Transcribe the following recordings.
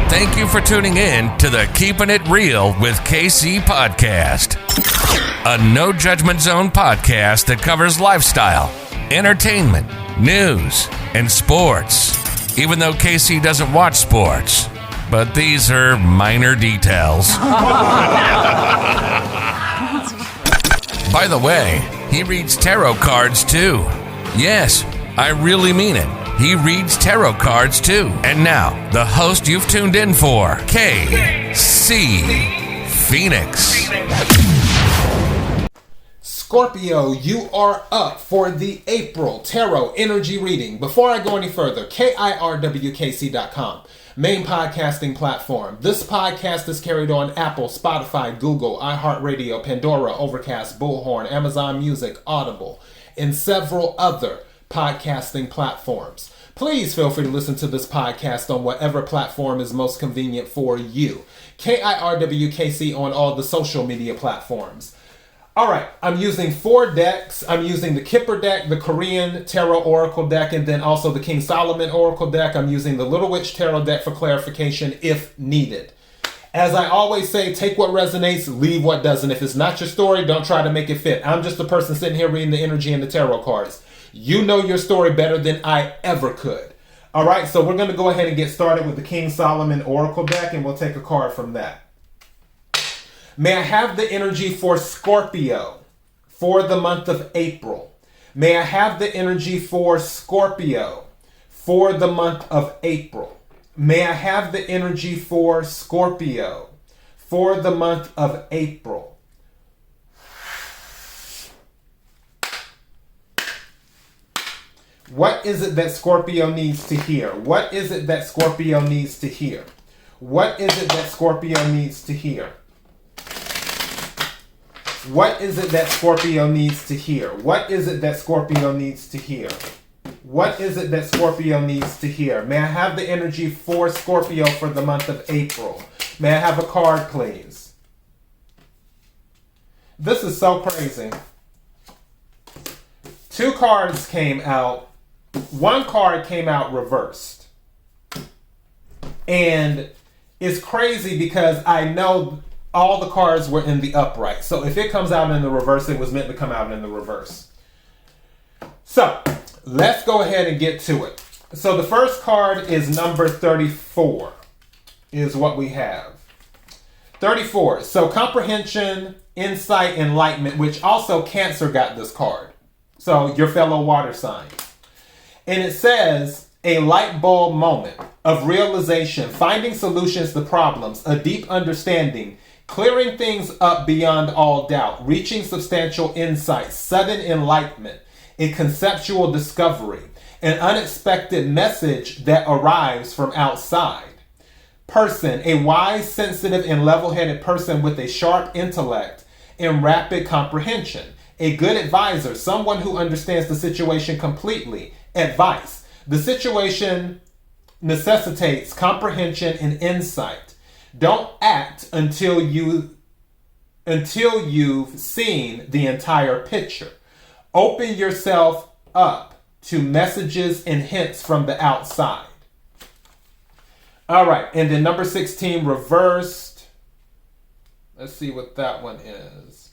Thank you for tuning in to the Keeping It Real with KC podcast, a no judgment zone podcast that covers lifestyle, entertainment, news, and sports. Even though KC doesn't watch sports, but these are minor details. By the way, he reads tarot cards too. Yes, I really mean it. He reads tarot cards too. And now, the host you've tuned in for, KC Phoenix. Scorpio, you are up for the April Tarot Energy Reading. Before I go any further, KIRWKC.com, main podcasting platform. This podcast is carried on Apple, Spotify, Google, iHeartRadio, Pandora, Overcast, Bullhorn, Amazon Music, Audible, and several other podcasting platforms. Please feel free to listen to this podcast on whatever platform is most convenient for you. KIRWKC on all the social media platforms. All right, I'm using 4 decks. I'm using the Kipper deck, the Korean Tarot Oracle deck, and then also the King Solomon Oracle deck. I'm using the Little Witch Tarot deck for clarification if needed. As I always say, take what resonates, leave what doesn't. If it's not your story, don't try to make it fit. I'm just the person sitting here reading the energy and the tarot cards. You know your story better than I ever could. All right, so we're going to go ahead and get started with the King Solomon Oracle deck, and we'll take a card from that. May I have the energy for Scorpio for the month of April? May I have the energy for Scorpio for the month of April? May I have the energy for Scorpio for the month of April? What is it that Scorpio needs to hear? What is it that Scorpio needs to hear? What is it that Scorpio needs to hear? What is it that Scorpio needs to hear? What is it that Scorpio needs to hear? What is it that Scorpio needs to hear? May I have the energy for Scorpio for the month of April? May I have a card, please? This is so crazy. 2 cards came out. 1 card came out reversed. And it's crazy because I know all the cards were in the upright. So if it comes out in the reverse, it was meant to come out in the reverse. So let's go ahead and get to it. So the first card is number 34 is what we have. 34. So comprehension, insight, enlightenment, which also Cancer got this card. So your fellow water sign. And it says, a light bulb moment of realization, finding solutions to problems, a deep understanding, clearing things up beyond all doubt, reaching substantial insight, sudden enlightenment, a conceptual discovery, an unexpected message that arrives from outside. Person, a wise, sensitive, and level-headed person with a sharp intellect and rapid comprehension. A good advisor, someone who understands the situation completely. Advice, the situation necessitates comprehension and insight. Don't act until you've seen the entire picture. Open yourself up to messages and hints from the outside. All right, and then number 16 reversed. Let's see what that one is.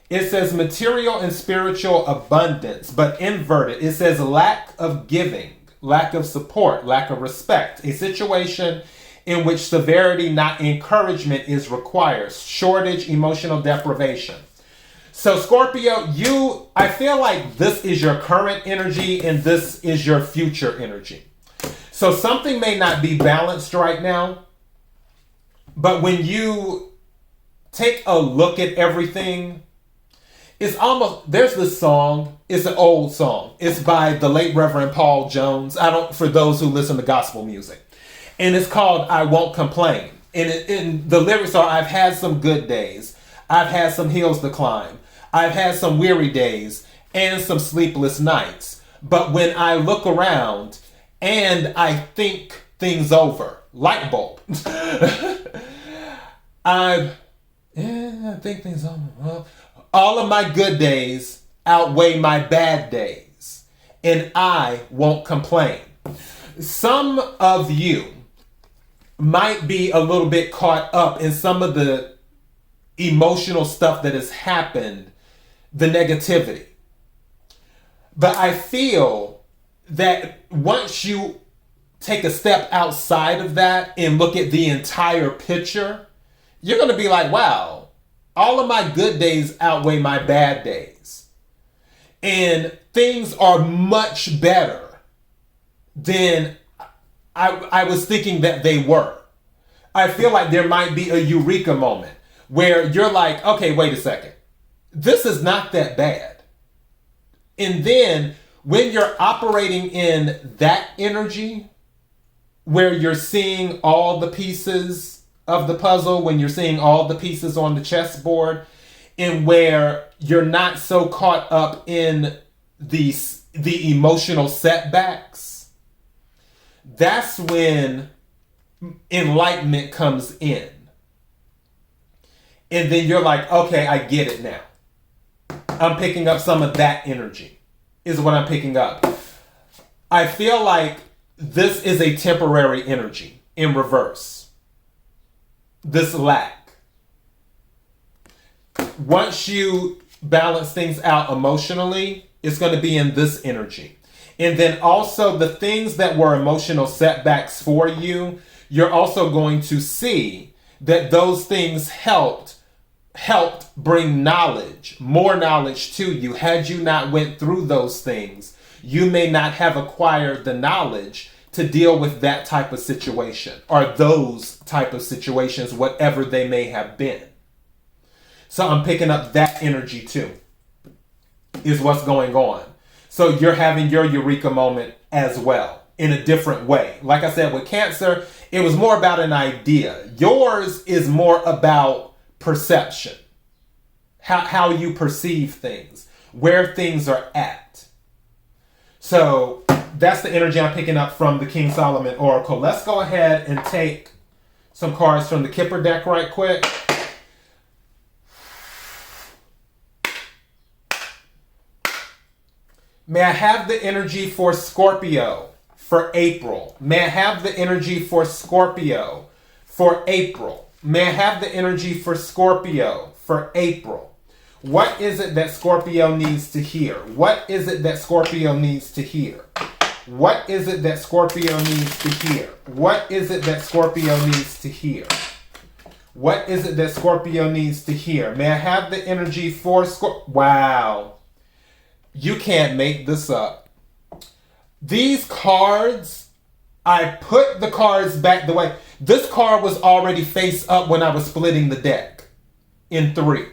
It says material and spiritual abundance, but inverted. It says lack of giving, lack of support, lack of respect. A situation in which severity, not encouragement, is required. Shortage, emotional deprivation. So Scorpio, I feel like this is your current energy and this is your future energy. So something may not be balanced right now, but when you take a look at everything, it's almost, there's this song, it's an old song. It's by the late Reverend Paul Jones. For those who listen to gospel music. And it's called I Won't Complain. And the lyrics are, I've had some good days. I've had some hills to climb. I've had some weary days and some sleepless nights. But when I look around and I think things over, light bulb. I think things over. Well, all of my good days outweigh my bad days, and I won't complain. Some of you might be a little bit caught up in some of the emotional stuff that has happened, the negativity. But I feel that once you take a step outside of that and look at the entire picture, you're going to be like, wow, all of my good days outweigh my bad days. And things are much better than I was thinking that they were. I feel like there might be a eureka moment where you're like, okay, wait a second. This is not that bad. And then when you're operating in that energy, where you're seeing all the pieces of the puzzle, when you're seeing all the pieces on the chessboard, and where you're not so caught up in the emotional setbacks, that's when enlightenment comes in. And then you're like, okay, I get it now. I'm picking up some of that energy, is what I'm picking up. I feel like this is a temporary energy in reverse. This lack. Once you balance things out emotionally, it's going to be in this energy. And then also the things that were emotional setbacks for you, you're also going to see that those things helped bring knowledge, more knowledge to you. Had you not went through those things, you may not have acquired the knowledge to deal with that type of situation or those type of situations, whatever they may have been. So I'm picking up that energy too, is what's going on. So you're having your eureka moment as well in a different way. Like I said, with Cancer, it was more about an idea. Yours is more about perception, how you perceive things, where things are at. So that's the energy I'm picking up from the King Solomon Oracle. Let's go ahead and take some cards from the Kipper deck right quick. May I have the energy for Scorpio for April? May I have the energy for Scorpio for April? May I have the energy for Scorpio for April? What is it that Scorpio needs to hear? What is it that Scorpio needs to hear? What is it that Scorpio needs to hear? What is it that Scorpio needs to hear? What is it that Scorpio needs to hear? May I have the energy for Scorpio? Wow. You can't make this up. These cards, I put the cards back the way. This card was already face up when I was splitting the deck in 3.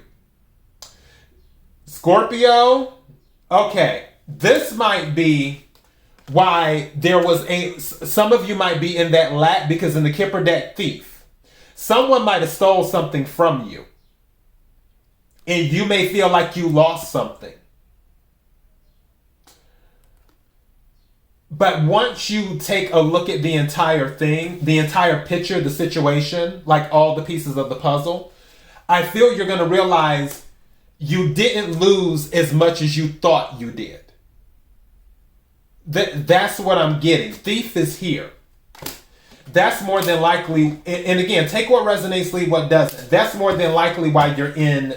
Scorpio, okay, this might be why there was some of you might be in that lack, because in the Kipper deck, Thief, someone might have stole something from you. And you may feel like you lost something. But once you take a look at the entire thing, the entire picture, the situation, like all the pieces of the puzzle, I feel you're going to realize you didn't lose as much as you thought you did. That's what I'm getting. Thief is here. That's more than likely, and again, take what resonates, leave what doesn't. That's more than likely why you're in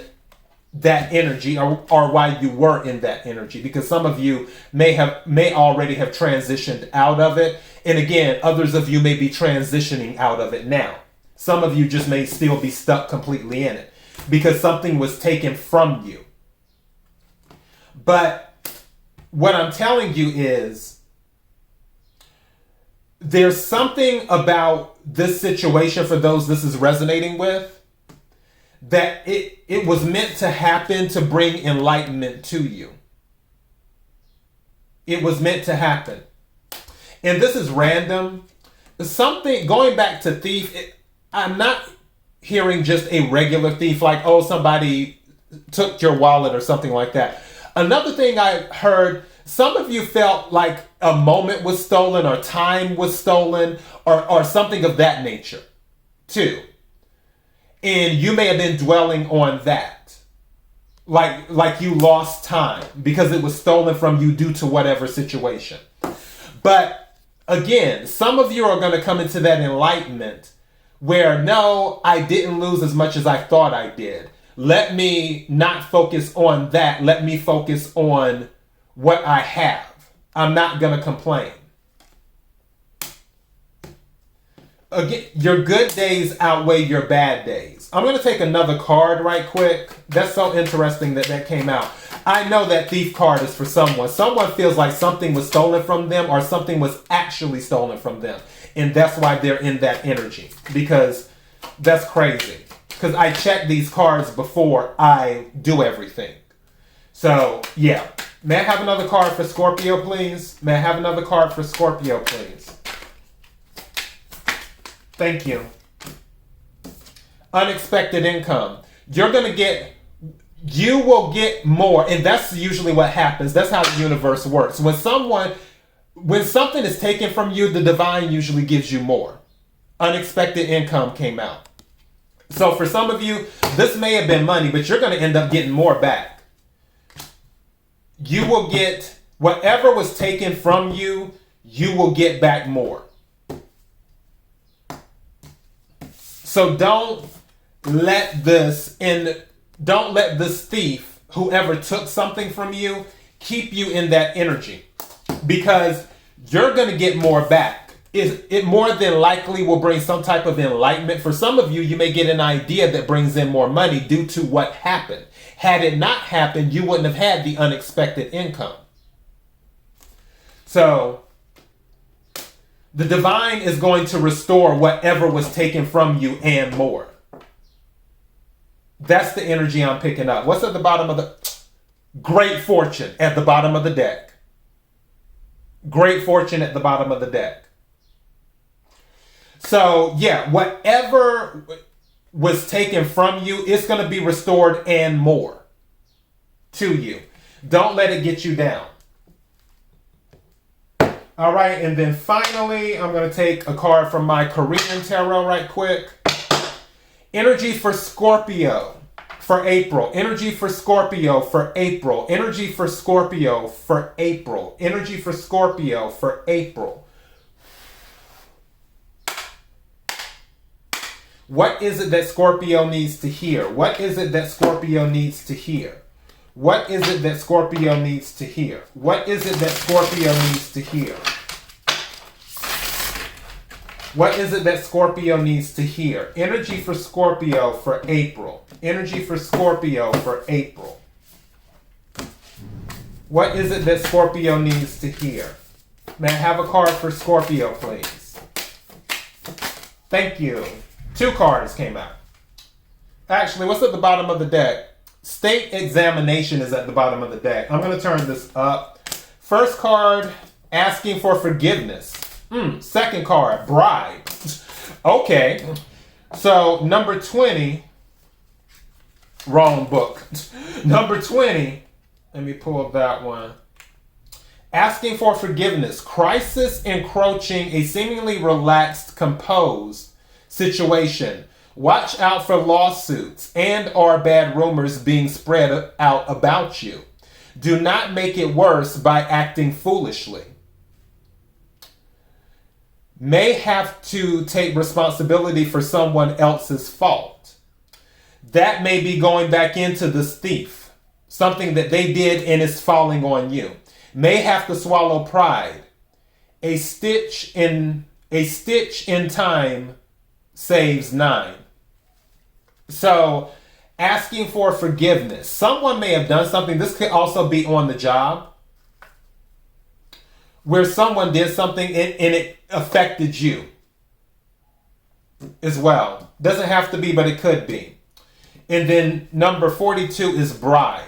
that energy, or why you were in that energy, because some of you may already have transitioned out of it, and again, others of you may be transitioning out of it now. Some of you just may still be stuck completely in it because something was taken from you. But what I'm telling you is there's something about this situation, for those this is resonating with, that it was meant to happen to bring enlightenment to you. It was meant to happen. And this is random. Something, going back to thief, I'm not hearing just a regular thief, like, oh, somebody took your wallet or something like that. Another thing I heard, some of you felt like a moment was stolen, or time was stolen, or something of that nature too. And you may have been dwelling on that. Like you lost time because it was stolen from you due to whatever situation. But again, some of you are going to come into that enlightenment where no, I didn't lose as much as I thought I did. Let me not focus on that. Let me focus on what I have. I'm not going to complain. Again, your good days outweigh your bad days. I'm going to take another card right quick. That's so interesting that came out. I know that thief card is for someone. Someone feels like something was stolen from them or something was actually stolen from them. And that's why they're in that energy. Because that's crazy. Because I check these cards before I do everything. So, yeah. May I have another card for Scorpio, please? May I have another card for Scorpio, please? Thank you. Unexpected income. You will get more. And that's usually what happens. That's how the universe works. When something is taken from you, the divine usually gives you more. Unexpected income came out. So for some of you, this may have been money, but you're going to end up getting more back. You will get whatever was taken from you, you will get back more. So don't let this thief, whoever took something from you, keep you in that energy, because you're going to get more back. It more than likely will bring some type of enlightenment. For some of you, you may get an idea that brings in more money due to what happened. Had it not happened, you wouldn't have had the unexpected income. So the divine is going to restore whatever was taken from you and more. That's the energy I'm picking up. What's at the bottom of the... Great fortune at the bottom of the deck. Great fortune at the bottom of the deck. So, yeah, whatever was taken from you, it's going to be restored and more to you. Don't let it get you down. All right, and then finally, I'm going to take a card from my Korean tarot right quick. Energy for Scorpio for April. Energy for Scorpio for April. Energy for Scorpio for April. Energy for Scorpio for April. What is it that Scorpio needs to hear? What is it that Scorpio needs to hear? What is it that Scorpio needs to hear? What is it that Scorpio needs to hear? What is it that Scorpio needs to hear? Energy for Scorpio for April. Energy for Scorpio for April. What is it that Scorpio needs to hear? May I have a card for Scorpio, please? Thank you. 2 cards came out. Actually, what's at the bottom of the deck? State examination is at the bottom of the deck. I'm going to turn this up. First card, asking for forgiveness. Second card, bribe. Okay. So, number 20. Wrong book. Number 20. Let me pull up that one. Asking for forgiveness. Crisis encroaching a seemingly relaxed, composed situation. Watch out for lawsuits and or bad rumors being spread out about you. Do not make it worse by acting foolishly. May have to take responsibility for someone else's fault. That may be going back into this thief. Something that they did and is falling on you. May have to swallow pride. A stitch in time saves 9. So, asking for forgiveness. Someone may have done something. This could also be on the job, where someone did something and it affected you as well. Doesn't have to be, but it could be. And then number 42 is bribe.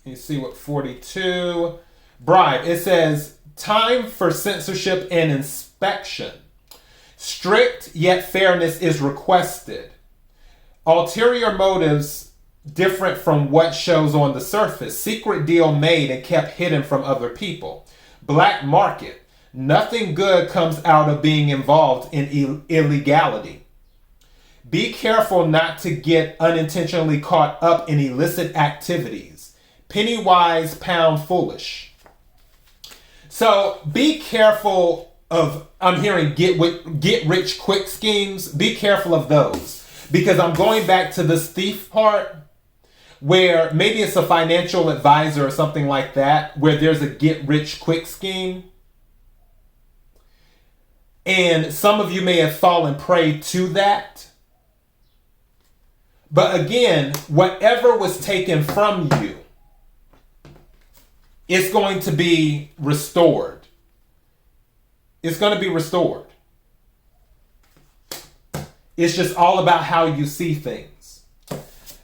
You see what 42... Bribe. It says, time for censorship and inspection. Strict yet fairness is requested. Ulterior motives different from what shows on the surface. Secret deal made and kept hidden from other people. Black market. Nothing good comes out of being involved in illegality. Be careful not to get unintentionally caught up in illicit activities. Penny wise, pound foolish. So be careful I'm hearing get rich quick schemes. Be careful of those, because I'm going back to this thief part, where maybe it's a financial advisor or something like that, where there's a get rich quick scheme. And some of you may have fallen prey to that. But again, whatever was taken from you, it's going to be restored. It's going to be restored. It's just all about how you see things.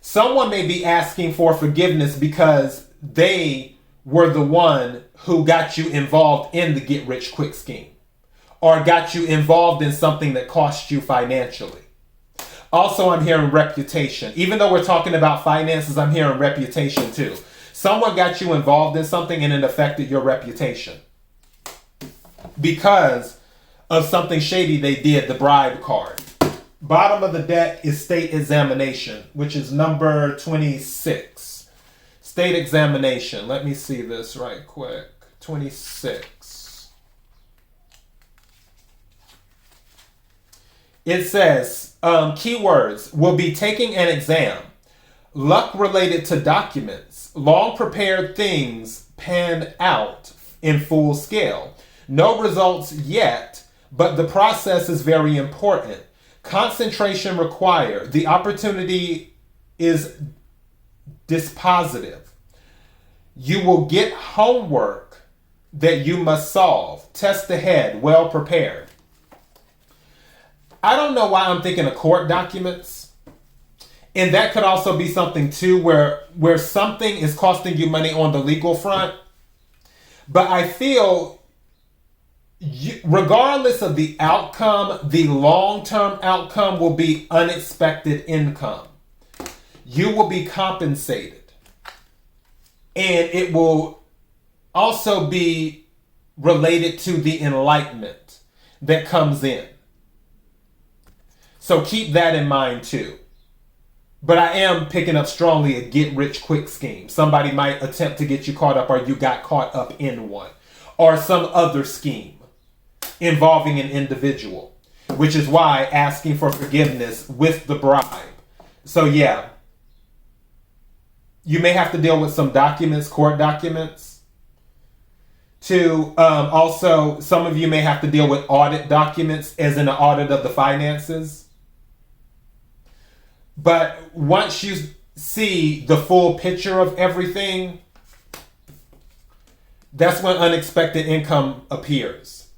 Someone may be asking for forgiveness because they were the one who got you involved in the get rich quick scheme, or got you involved in something that cost you financially. Also, I'm hearing reputation. Even though we're talking about finances, I'm hearing reputation too. Someone got you involved in something and it affected your reputation because of something shady they did, the bribe card. Bottom of the deck is state examination, which is number 26. State examination. Let me see this right quick. 26. It says, keywords, will be taking an exam. Luck related to documents. Long prepared things pan out in full scale. No results yet, but the process is very important. Concentration required. The opportunity is dispositive. You will get homework that you must solve. Test ahead, well prepared. I don't know why I'm thinking of court documents. And that could also be something too where something is costing you money on the legal front. But I feel regardless of the outcome, the long-term outcome will be unexpected income. You will be compensated. And it will also be related to the enlightenment that comes in. So keep that in mind too. But I am picking up strongly a get-rich-quick scheme. Somebody might attempt to get you caught up, or you got caught up in one, or some other scheme involving an individual, which is why asking for forgiveness with the bribe. So yeah, you may have to deal with some documents, court documents. Too, also, some of you may have to deal with audit documents, as in an audit of the finances. But once you see the full picture of everything, that's when unexpected income appears.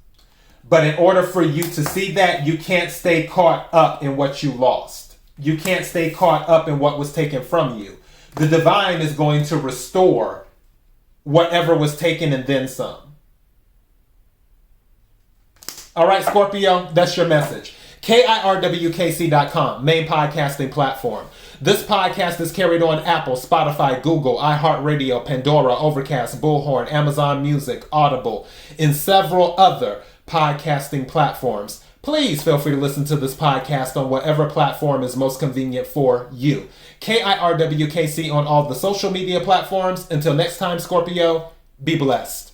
But in order for you to see that, you can't stay caught up in what you lost. You can't stay caught up in what was taken from you. The divine is going to restore whatever was taken and then some. All right, Scorpio, that's your message. KIRWKC.com, main podcasting platform. This podcast is carried on Apple, Spotify, Google, iHeartRadio, Pandora, Overcast, Bullhorn, Amazon Music, Audible, and several other podcasting platforms. Please feel free to listen to this podcast on whatever platform is most convenient for you. KIRWKC on all the social media platforms. Until next time, Scorpio, be blessed.